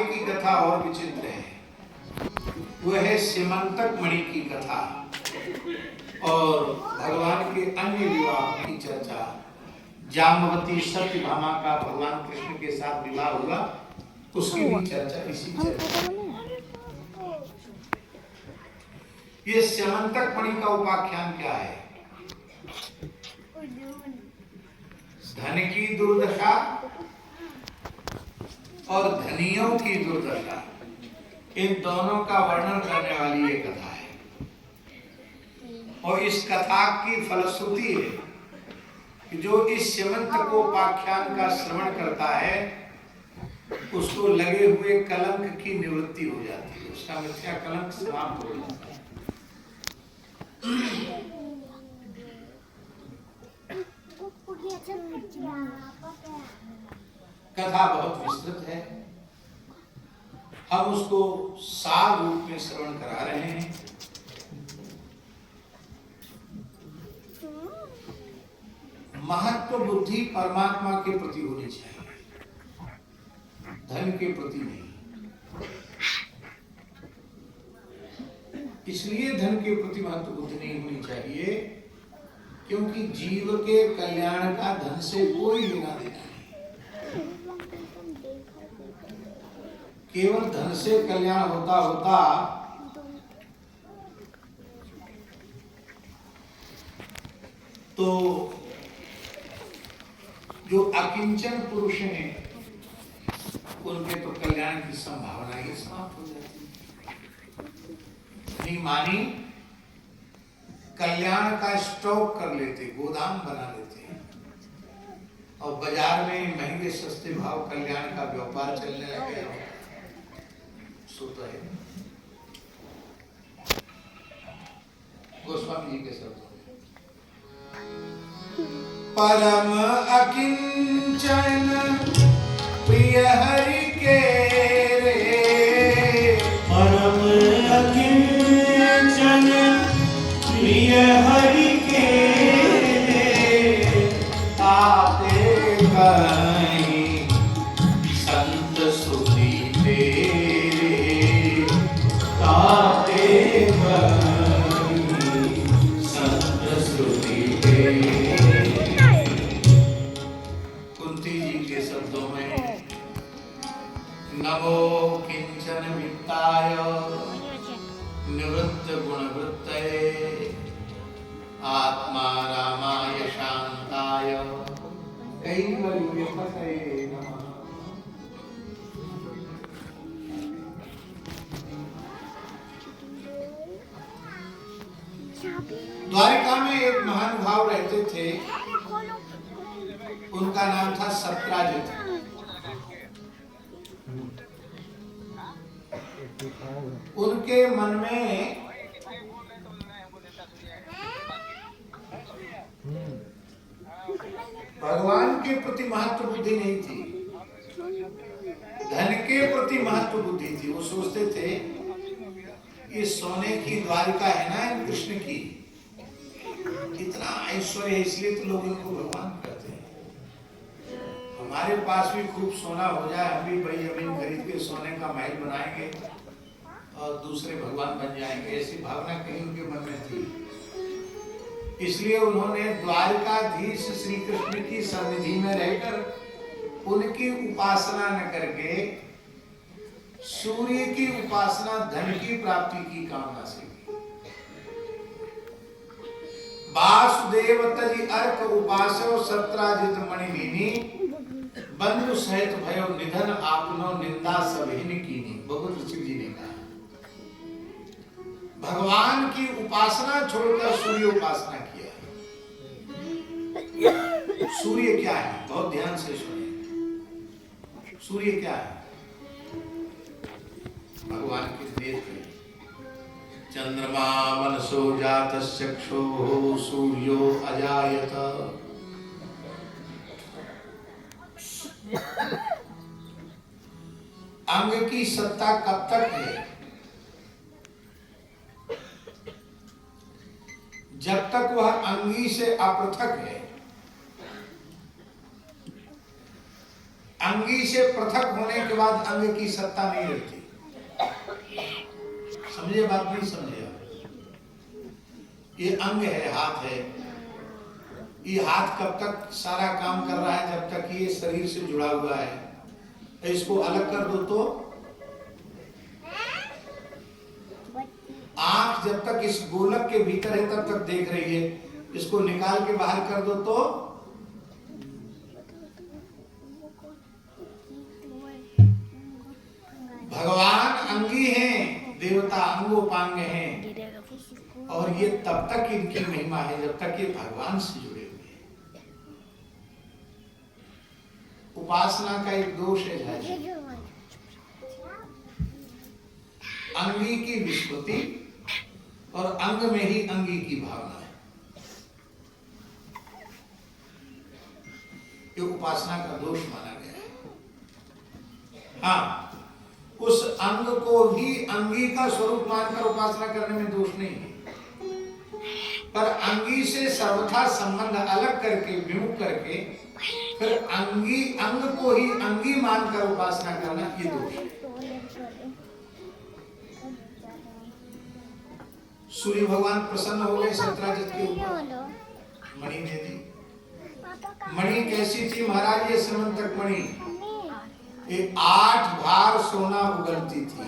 की कथा और विचित्र है। वह है सीमंतक मणि की कथा और भगवान के अन्य विवाह की चर्चा। जाम्बवती सत्यभामा का भगवान कृष्ण के साथ विवाह हुआ, उसकी भी चर्चा इसी चर्चा। ये सीमंतक मणि का उपाख्यान क्या है? धन की दुर्दशा और धनियों की दुर्दशा, इन दोनों का वर्णन करने वाली ये कथा है। और इस कथा की फलश्रुति है कि जो इस सीमंतकोपाख्यान का श्रवण करता है उसको लगे हुए कलंक की निवृत्ति हो जाती है, उसका मिथ्या कलंक समाप्त हो जाता है। कथा बहुत विस्तृत है, हम उसको सार रूप में श्रवण करा रहे हैं। महत्व बुद्धि परमात्मा के प्रति होनी चाहिए, धन के प्रति नहीं। इसलिए धन के प्रति महत्व बुद्धि नहीं होनी चाहिए क्योंकि जीव के कल्याण का धन से कोई लेना देना नहीं। केवल धन से कल्याण होता होता तो जो अकिंचन पुरुष हैं उनके तो कल्याण की संभावना ही समाप्त हो जाती है। नहीं मानी, कल्याण का स्टॉक कर लेते, गोदाम बना लेते हैं और बाजार में महंगे सस्ते भाव कल्याण का व्यापार चलने लगे। सो तो है गोस्वामी जी के शब्दों में, परम अकिंचन प्रिय हरि के रे, परम अकिंचन प्रिय हरि के रे, ताते कहीं संत सुधि तेरे, ताते कहीं संत श्रुति तेरे। कुंती जी के शब्दों में, नमो किंचन वित्ताय निवृत्त गुणवृत्तये, आत्मा रामाय शांताय कैवल्यपतये नमः। द्वारिका में एक महानुभाव रहते थे, उनका नाम था सत्राजित। उनके मन में भगवान के प्रति महत्व बुद्धि नहीं थी, धन के प्रति महत्व बुद्धि थी। वो सोचते थे ये सोने की द्वारिका है ना कृष्ण की, इतना ऐश्वर्य है, इसलिए तो लोग इनको भगवान कहते हैं। हमारे पास भी खूब सोना हो जाए, हम भी बड़ी जमीन खरीद के सोने का महल बनाएंगे और दूसरे भगवान बन जाएंगे, ऐसी भावना कहीं उनके मन में थी। इसलिए उन्होंने द्वारकाधीश श्री कृष्ण की सन्निधि में रहकर उनकी उपासना न करके सूर्य की उपासना धन की प्राप्ति की कामना से की। वासुदेव तजि अर्क उपासो सत्राजित मणि लीनी, बंधु सहित भयो निधन आपनो निंदा सबहिन कीनी। भगवत ऋषि जी ने कहा भगवान की उपासना छोड़कर सूर्य उपासना किया। सूर्य क्या है? बहुत ध्यान से सुनिए, सूर्य क्या है? भगवान के नेत्र। चंद्रमा मनसो जातश्चक्षुः सूर्यो अजायत। अंग की सत्ता कब तक है? जब तक वह अंगी से अपृथक है। अंग अंगी से पृथक होने के बाद अंग की सत्ता नहीं रहती। समझे बात, नहीं समझे आप? ये अंग है, हाथ है। ये हाथ कब तक सारा काम कर रहा है? जब तक ये शरीर से जुड़ा हुआ है। इसको अलग कर दो तो आंख जब तक इस गोलक के भीतर है तब तक देख रही है, इसको निकाल के बाहर कर दो तो भगवान अंगी हैं, देवता अंगोपांग हैं, और ये तब तक इनकी महिमा है जब तक ये भगवान से जुड़े हुए हैं। उपासना का एक दोष है झाजी, अंगी की विस्मृति और अंग में ही अंगी की भावना है। ये उपासना का दोष माना गया है। हाँ, उस अंग को भी अंगी का स्वरूप मानकर उपासना करने में दोष नहीं है, पर अंगी से सर्वथा संबंध अलग करके, विमुख करके, फिर अंग को ही अंगी मानकर उपासना करना, ये दोष है। सूर्य भगवान प्रसन्न हो गए सत्यराजित के ऊपर, मणि दे दी। मणि कैसी थी महाराज? ये समंतक मणि 8 भार सोना उगलती थी।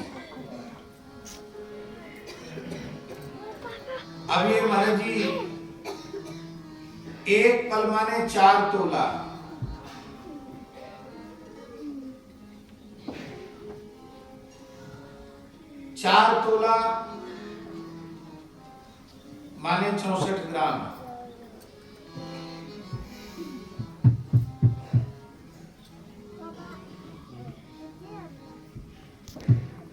अब ये महाराज जी एक पल माने 4 तोला, माने 64 ग्राम।